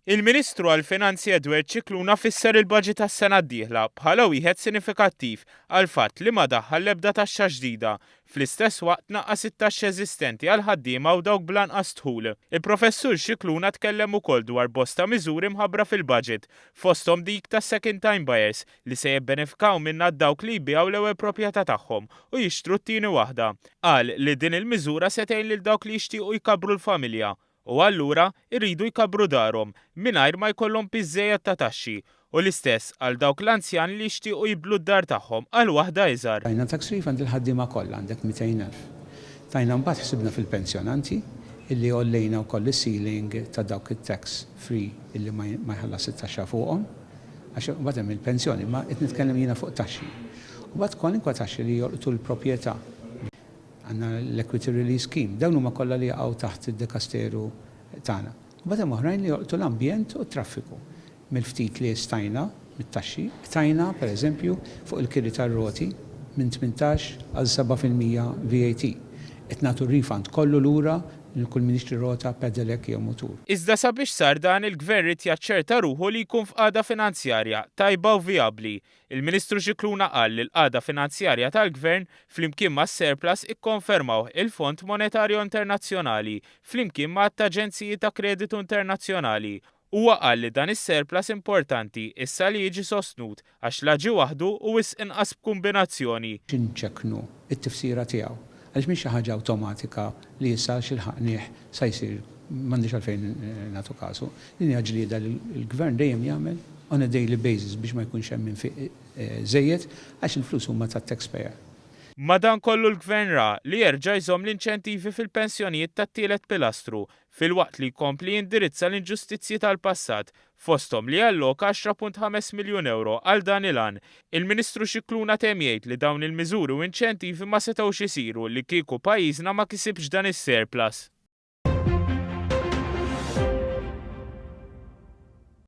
Il-Ministru għall-Finanzi Edward Scicluna fisser il-Baġit tas-sena d-dieħla bħala wieħed sinifikattiv għal fatt li ma daħħal l-ebda taxxa ġdida, fl-istess waqt naqqas it-taxxi eżistenti għal ħaddiema u dawk bl-anqas dħul. Il-Professur Scicluna tkellem ukoll dwar bosta miżuri mħabbra fil-Baġit, fosthom dik tas second time buyers li se jibbenefikaw minnha dawk li jbiegħu l-ewwel proprjetà tagħhom u jixtru t-tieni waħda. Qal li din il-miżura se tgħin lil dawk li jixtiequ jkabbru l-familja. U allura irridu jkabbru darhom mingħajr ma jkollhom piżżejjed ta' taxxi u l-istess għal dawk l-anzjan li jixtiequ jibdlu d-dar tagħhom għal waħda iżgħar. Tajna tax refund il-ħaddiema kollha għandek 200,000. Tajna mbagħad ħsibna fil-pensjonanti illi ollejna wkoll is-ceiling ta' dawk it-tax free illi ma jħallas it-taxxa fuqhom għax mbagħad hemm il-pensjoni ma qed nitkellem jiena fuq taxxi. U mbagħad kwalinkwa taxxi li jolqtu l-proprjetà. Għanna l-Equity Release Scheme, dawn huma kollha li jaqgħu taħt id-dikasteru tagħna. Bada oħrajn li jolqtu l-ambjent u t-traffiku. Mill-ftit li stajna mit-taxxi, tajna pereżempju fuq il-kiri tar-roti minn 18 għal 7% VAT. Qed nagħtu refund kollu lura l-kull ministri rota, pedelek jew mutur. Iżda sabiex sar dan il-Gvern rid jaċċerta ruħu li jkun f'qagħda finanzjarja tajba u vijabbli. Il-Ministru Scicluna qal li l-qagħda finanzjarja tal-Gvern flimkien mas-surplus ikkonfermaw il-Fond Monetarju Internazzjonali flimkien mat aġenziji ta' kreditu internazzjonali. Huwa qal li dan is-surplus importanti issa li jiġi sostnut għax l-aġi waħdu u wisq inqas b'kombinazzjoni. X'inċekknu it-tifsira tiegħu. Għalix mhix xi ħaġa awtomatika li issa xilħaqnieh sa jsir m'għandix għalfejn nagħtu kasu. Din hija ġlieda li l-Gvern dejjem jagħmel on a daily basis biex ma jkunx hemm infiq żejjed għax il-flus huma tat-taxpayer. Madankollu l-Gvern ra li jerġa' jżomm l-inċentivi fil-pensjonijiet tat-tielet pilastru filwaqt li jkompli jindirizza l-inġustizzji tal-passat fosthom li alloka 10.5 miljun euro għal dan il-għan. Il-Ministru Scicluna temm jgħid li dawn il-miżuri u inċentivi ma setgħux isiru li kieku pajjiżna ma kisibx dan is-surplus.